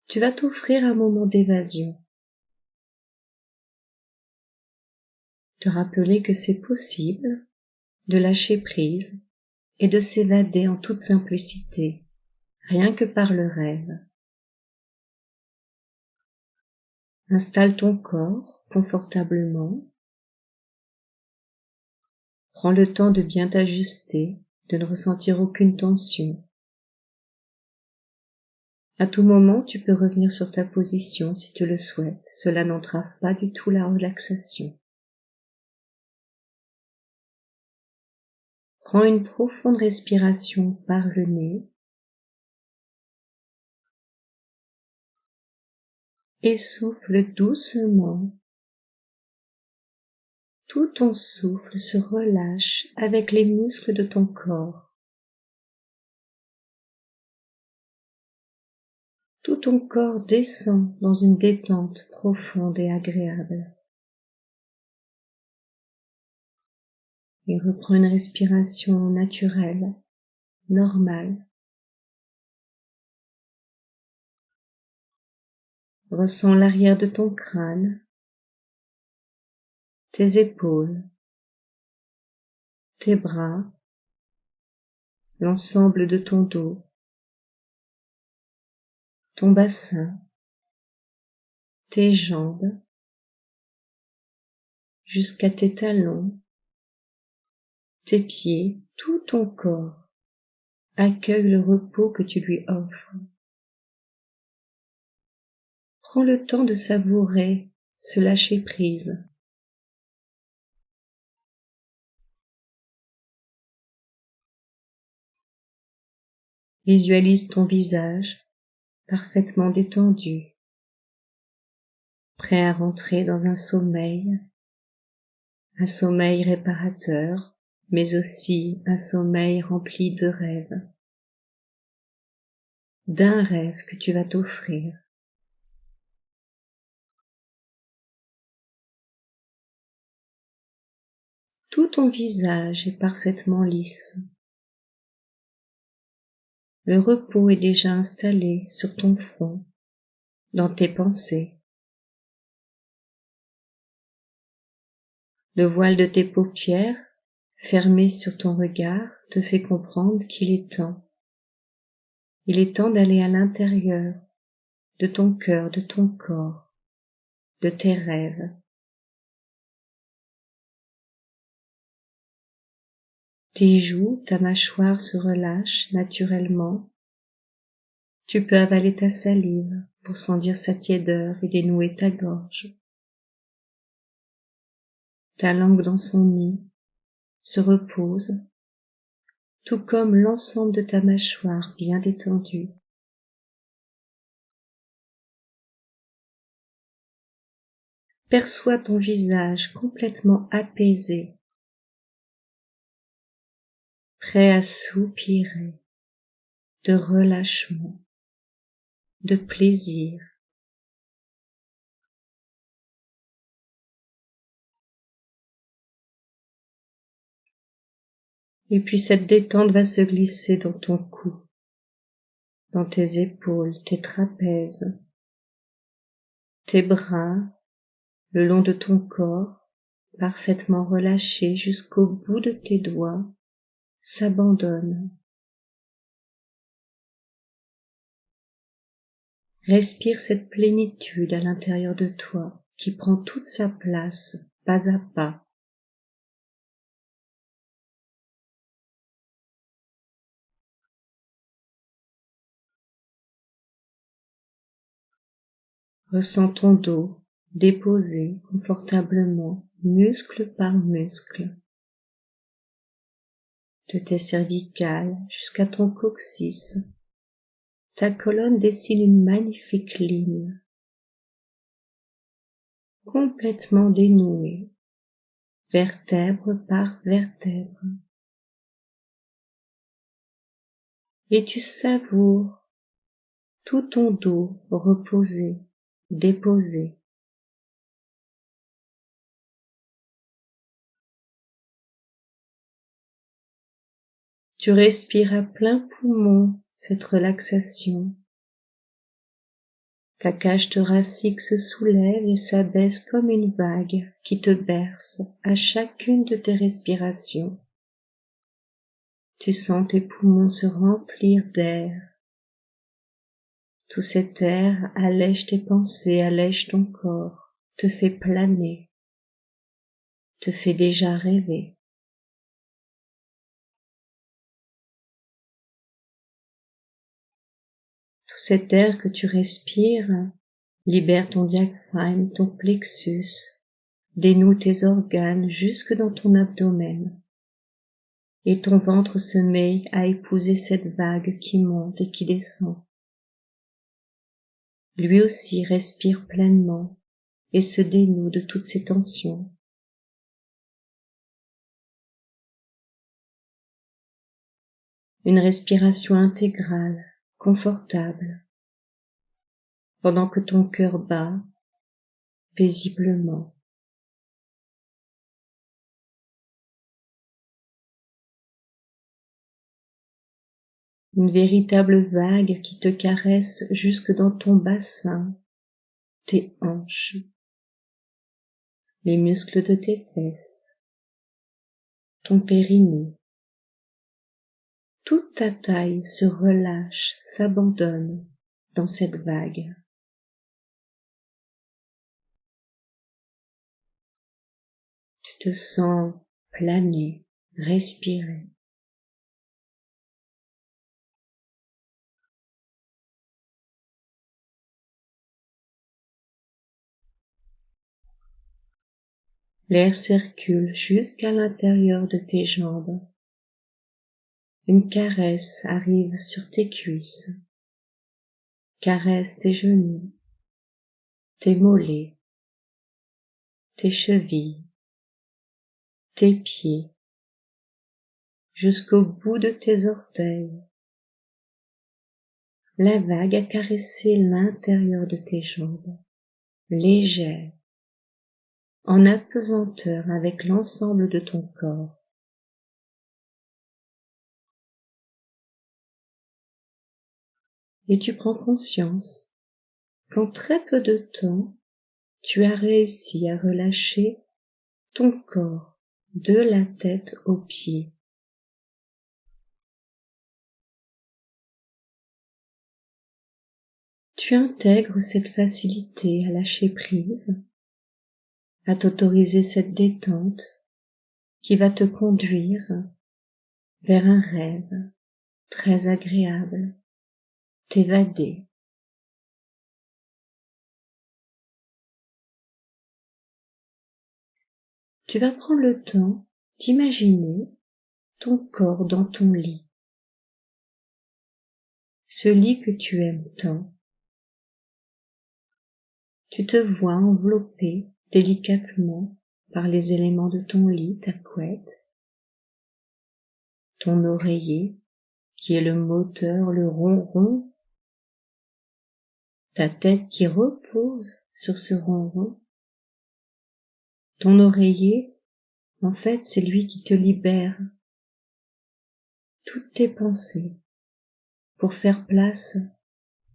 Tu vas t'offrir un moment d'évasion. Te rappeler que c'est possible de lâcher prise et de s'évader en toute simplicité, rien que par le rêve. Installe ton corps confortablement. Prends le temps de bien t'ajuster, de ne ressentir aucune tension. À tout moment, tu peux revenir sur ta position si tu le souhaites. Cela n'entrave pas du tout la relaxation. Prends une profonde respiration par le nez et souffle doucement. Tout ton souffle se relâche avec les muscles de ton corps. Tout ton corps descend dans une détente profonde et agréable. Et reprends une respiration naturelle, normale. Ressens l'arrière de ton crâne, tes épaules, tes bras, l'ensemble de ton dos, ton bassin, tes jambes, jusqu'à tes talons, tes pieds, tout ton corps accueille le repos que tu lui offres. Prends le temps de savourer ce lâcher-prise. Visualise ton visage parfaitement détendu, prêt à rentrer dans un sommeil réparateur, mais aussi un sommeil rempli de rêves, d'un rêve que tu vas t'offrir. Tout ton visage est parfaitement lisse. Le repos est déjà installé sur ton front, dans tes pensées. Le voile de tes paupières, fermé sur ton regard, te fait comprendre qu'il est temps. Il est temps d'aller à l'intérieur de ton cœur, de ton corps, de tes rêves. Tes joues, ta mâchoire se relâche naturellement. Tu peux avaler ta salive pour sentir sa tiédeur et dénouer ta gorge. Ta langue dans son nid se repose, tout comme l'ensemble de ta mâchoire bien détendue. Perçois ton visage complètement apaisé, prêt à soupirer de relâchement, de plaisir. Et puis cette détente va se glisser dans ton cou, dans tes épaules, tes trapèzes, tes bras, le long de ton corps, parfaitement relâchés jusqu'au bout de tes doigts, s'abandonnent. Respire cette plénitude à l'intérieur de toi qui prend toute sa place, pas à pas. Ressens ton dos déposé confortablement, muscle par muscle, de tes cervicales jusqu'à ton coccyx. Ta colonne dessine une magnifique ligne, complètement dénouée, vertèbre par vertèbre. Et tu savoures tout ton dos reposé, déposé. Tu respires à plein poumon cette relaxation. Ta cage thoracique se soulève et s'abaisse comme une vague qui te berce à chacune de tes respirations. Tu sens tes poumons se remplir d'air. Tout cet air allège tes pensées, allège ton corps, te fait planer, te fait déjà rêver. Tout cet air que tu respires libère ton diaphragme, ton plexus, dénoue tes organes jusque dans ton abdomen. Et ton ventre se met à épouser cette vague qui monte et qui descend. Lui aussi respire pleinement et se dénoue de toutes ses tensions. Une respiration intégrale, confortable, pendant que ton cœur bat paisiblement. Une véritable vague qui te caresse jusque dans ton bassin, tes hanches, les muscles de tes fesses, ton périnée. Toute ta taille se relâche, s'abandonne dans cette vague. Tu te sens planer, respirer. L'air circule jusqu'à l'intérieur de tes jambes. Une caresse arrive sur tes cuisses, caresse tes genoux, tes mollets, tes chevilles, tes pieds, jusqu'au bout de tes orteils. La vague a caressé l'intérieur de tes jambes, légère, en apesanteur avec l'ensemble de ton corps. Et tu prends conscience qu'en très peu de temps, tu as réussi à relâcher ton corps de la tête aux pieds. Tu intègres cette facilité à lâcher prise, à t'autoriser cette détente qui va te conduire vers un rêve très agréable, t'évader. Tu vas prendre le temps d'imaginer ton corps dans ton lit, ce lit que tu aimes tant. Tu te vois enveloppé délicatement par les éléments de ton lit, ta couette, ton oreiller qui est le moteur, le ronron, ta tête qui repose sur ce ronron. Ton oreiller, en fait, c'est lui qui te libère toutes tes pensées pour faire place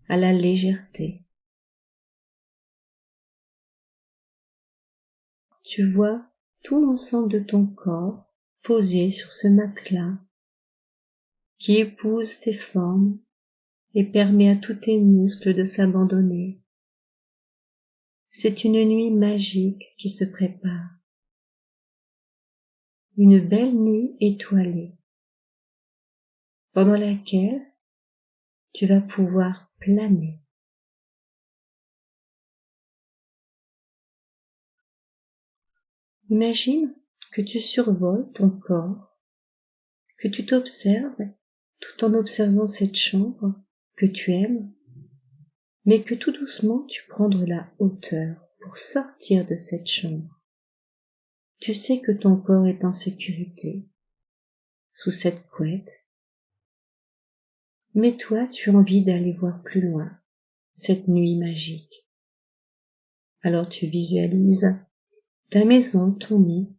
à la légèreté. Tu vois tout l'ensemble de ton corps posé sur ce matelas qui épouse tes formes et permet à tous tes muscles de s'abandonner. C'est une nuit magique qui se prépare. Une belle nuit étoilée, pendant laquelle tu vas pouvoir planer. Imagine que tu survoles ton corps, que tu t'observes tout en observant cette chambre que tu aimes, mais que tout doucement tu prends de la hauteur pour sortir de cette chambre. Tu sais que ton corps est en sécurité, sous cette couette, mais toi tu as envie d'aller voir plus loin, cette nuit magique. Alors tu visualises ta maison, ton nid.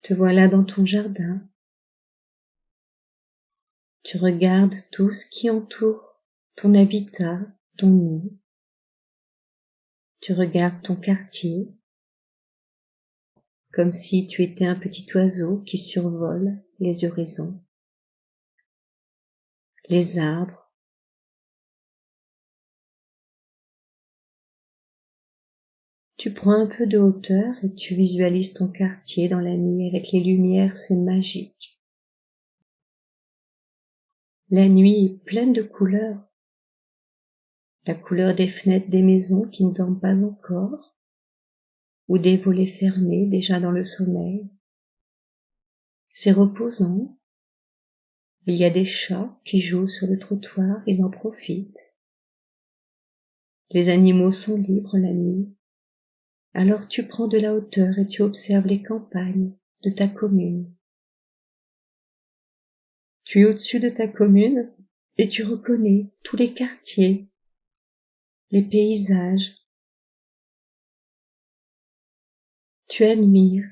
Te voilà dans ton jardin. Tu regardes tout ce qui entoure ton habitat, ton nid. Tu regardes ton quartier comme si tu étais un petit oiseau qui survole les horizons, les arbres. Tu prends un peu de hauteur et tu visualises ton quartier dans la nuit avec les lumières, c'est magique. La nuit est pleine de couleurs. La couleur des fenêtres des maisons qui ne dorment pas encore, ou des volets fermés déjà dans le sommeil. C'est reposant. Il y a des chats qui jouent sur le trottoir, ils en profitent. Les animaux sont libres la nuit. Alors tu prends de la hauteur et tu observes les campagnes de ta commune. Tu es au-dessus de ta commune et tu reconnais tous les quartiers, les paysages. Tu admires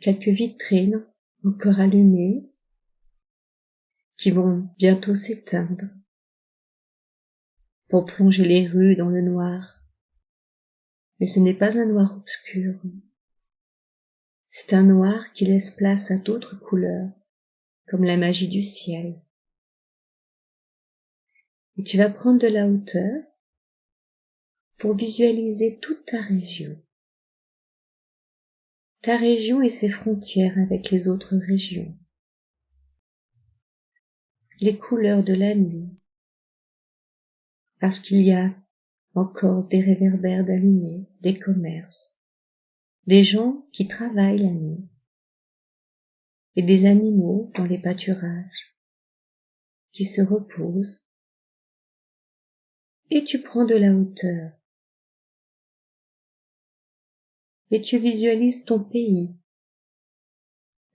quelques vitrines encore allumées qui vont bientôt s'éteindre pour plonger les rues dans le noir. Mais ce n'est pas un noir obscur. C'est un noir qui laisse place à d'autres couleurs, comme la magie du ciel. Et tu vas prendre de la hauteur pour visualiser toute ta région et ses frontières avec les autres régions. Les couleurs de la nuit, parce qu'il y a encore des réverbères d'allumés, des commerces, des gens qui travaillent la nuit, et des animaux dans les pâturages qui se reposent. Et tu prends de la hauteur et tu visualises ton pays,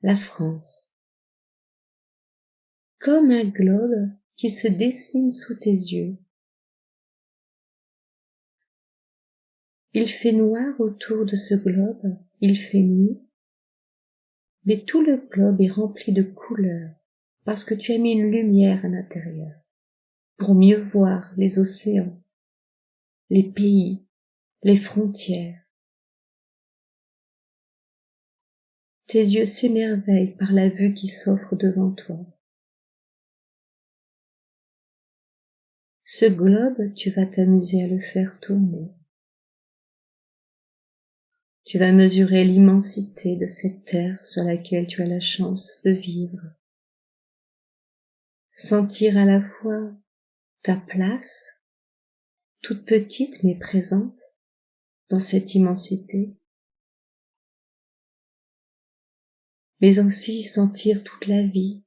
la France, comme un globe qui se dessine sous tes yeux. Il fait noir autour de ce globe, il fait nuit, mais tout le globe est rempli de couleurs parce que tu as mis une lumière à l'intérieur pour mieux voir les océans, les pays, les frontières. Tes yeux s'émerveillent par la vue qui s'offre devant toi. Ce globe, tu vas t'amuser à le faire tourner. Tu vas mesurer l'immensité de cette terre sur laquelle tu as la chance de vivre. Sentir à la fois ta place, toute petite mais présente, dans cette immensité, mais aussi sentir toute la vie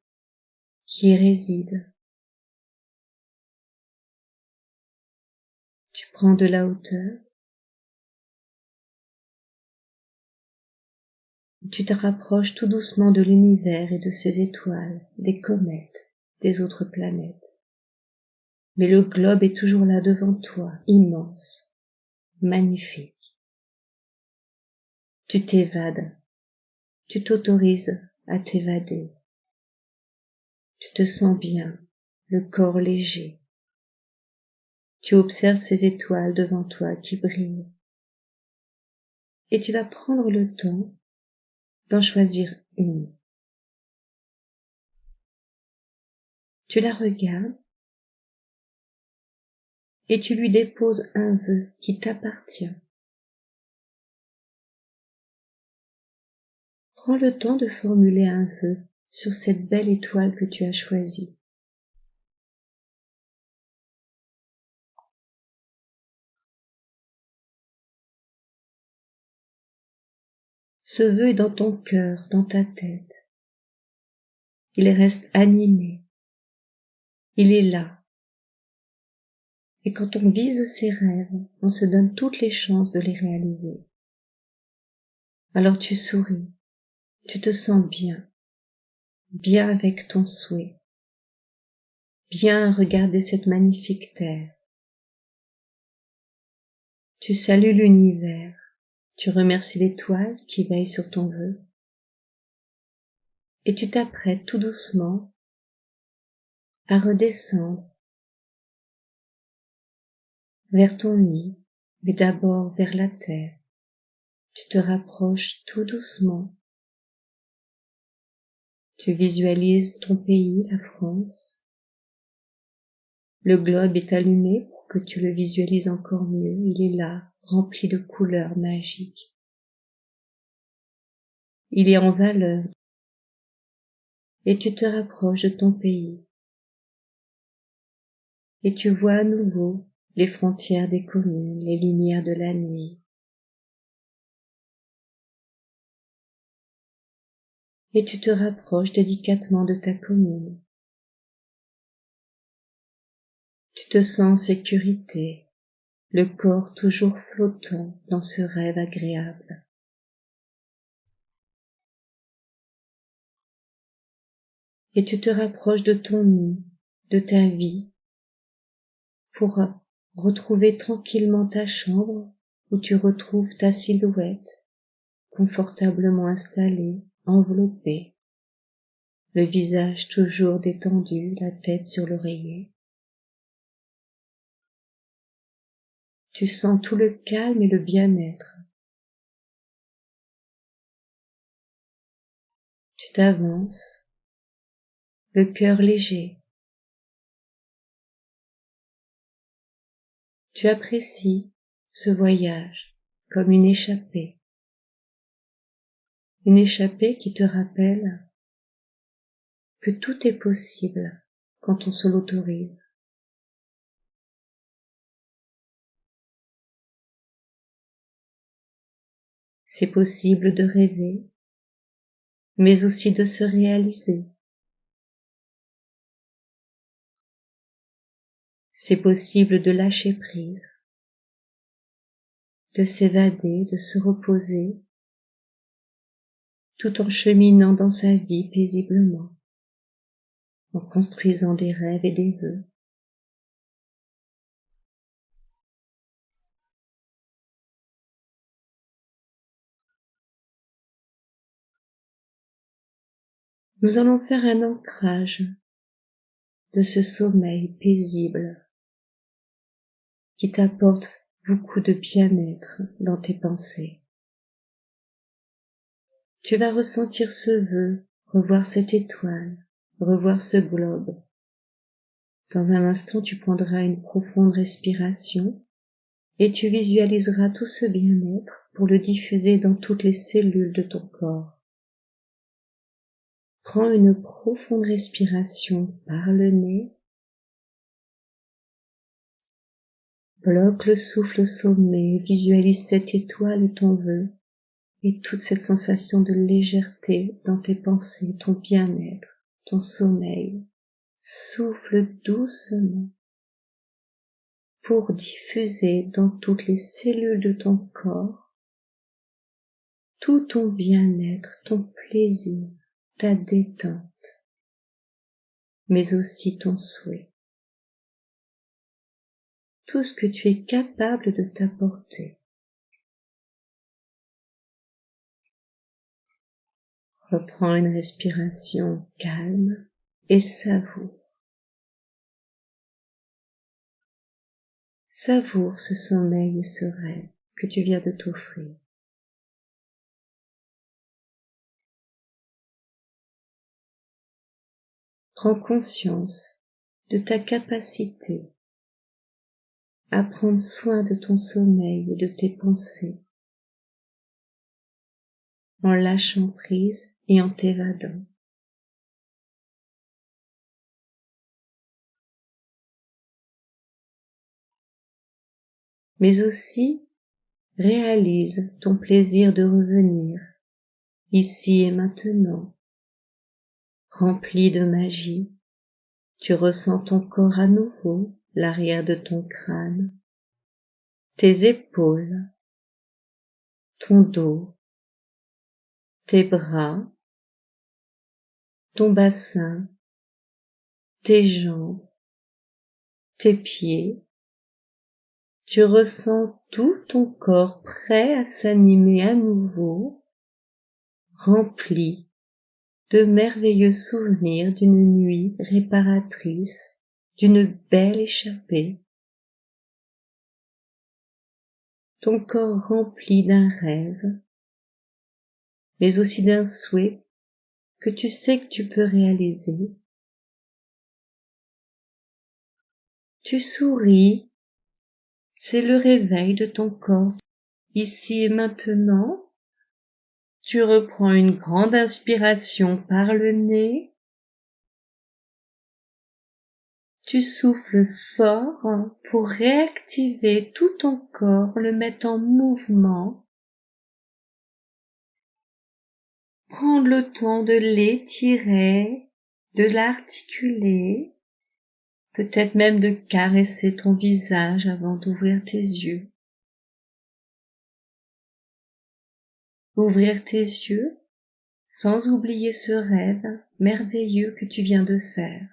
qui y réside. Tu prends de la hauteur, tu te rapproches tout doucement de l'univers et de ses étoiles, des comètes, des autres planètes. Mais le globe est toujours là devant toi, immense, magnifique. Tu t'évades, tu t'autorises à t'évader. Tu te sens bien, le corps léger. Tu observes ces étoiles devant toi qui brillent. Et tu vas prendre le temps d'en choisir une. Tu la regardes et tu lui déposes un vœu qui t'appartient. Prends le temps de formuler un vœu sur cette belle étoile que tu as choisie. Ce vœu est dans ton cœur, dans ta tête. Il reste animé. Il est là. Et quand on vise ses rêves, on se donne toutes les chances de les réaliser. Alors tu souris, tu te sens bien, bien avec ton souhait, bien à regarder cette magnifique terre. Tu salues l'univers, tu remercies l'étoile qui veille sur ton vœu, et tu t'apprêtes tout doucement à redescendre vers ton lit, mais d'abord vers la terre. Tu te rapproches tout doucement. Tu visualises ton pays, la France. Le globe est allumé pour que tu le visualises encore mieux. Il est là, rempli de couleurs magiques. Il est en valeur. Et tu te rapproches de ton pays. Et tu vois à nouveau les frontières des communes, les lumières de la nuit. Et tu te rapproches délicatement de ta commune. Tu te sens en sécurité, le corps toujours flottant dans ce rêve agréable. Et tu te rapproches de ton nid, de ta vie, pour retrouver tranquillement ta chambre où tu retrouves ta silhouette, confortablement installée, enveloppée, le visage toujours détendu, la tête sur l'oreiller. Tu sens tout le calme et le bien-être. Tu t'avances, le cœur léger. Tu apprécies ce voyage comme une échappée qui te rappelle que tout est possible quand on se l'autorise. C'est possible de rêver, mais aussi de se réaliser. C'est possible de lâcher prise, de s'évader, de se reposer, tout en cheminant dans sa vie paisiblement, en construisant des rêves et des vœux. Nous allons faire un ancrage de ce sommeil paisible qui t'apporte beaucoup de bien-être dans tes pensées. Tu vas ressentir ce vœu, revoir cette étoile, revoir ce globe. Dans un instant, tu prendras une profonde respiration et tu visualiseras tout ce bien-être pour le diffuser dans toutes les cellules de ton corps. Prends une profonde respiration par le nez. Bloque le souffle au sommet, visualise cette étoile et ton vœu, et toute cette sensation de légèreté dans tes pensées, ton bien-être, ton sommeil. Souffle doucement pour diffuser dans toutes les cellules de ton corps tout ton bien-être, ton plaisir, ta détente, mais aussi ton souhait. Tout ce que tu es capable de t'apporter. Reprends une respiration calme et savoure. Savoure ce sommeil et ce rêve que tu viens de t'offrir. Prends conscience de ta capacité à prendre soin de ton sommeil et de tes pensées en lâchant prise et en t'évadant. Mais aussi réalise ton plaisir de revenir ici et maintenant, rempli de magie. Tu ressens ton corps à nouveau, l'arrière de ton crâne, tes épaules, ton dos, tes bras, ton bassin, tes jambes, tes pieds. Tu ressens tout ton corps prêt à s'animer à nouveau, rempli de merveilleux souvenirs d'une nuit réparatrice, d'une belle échappée. ton corps rempli d'un rêve, mais aussi d'un souhait que tu sais que tu peux réaliser. Tu souris, c'est le réveil de ton corps. Ici et maintenant, tu reprends une grande inspiration par le nez. Tu souffles fort pour réactiver tout ton corps, le mettre en mouvement. Prendre le temps de l'étirer, de l'articuler, peut-être même de caresser ton visage avant d'ouvrir tes yeux. Ouvrir tes yeux sans oublier ce rêve merveilleux que tu viens de faire.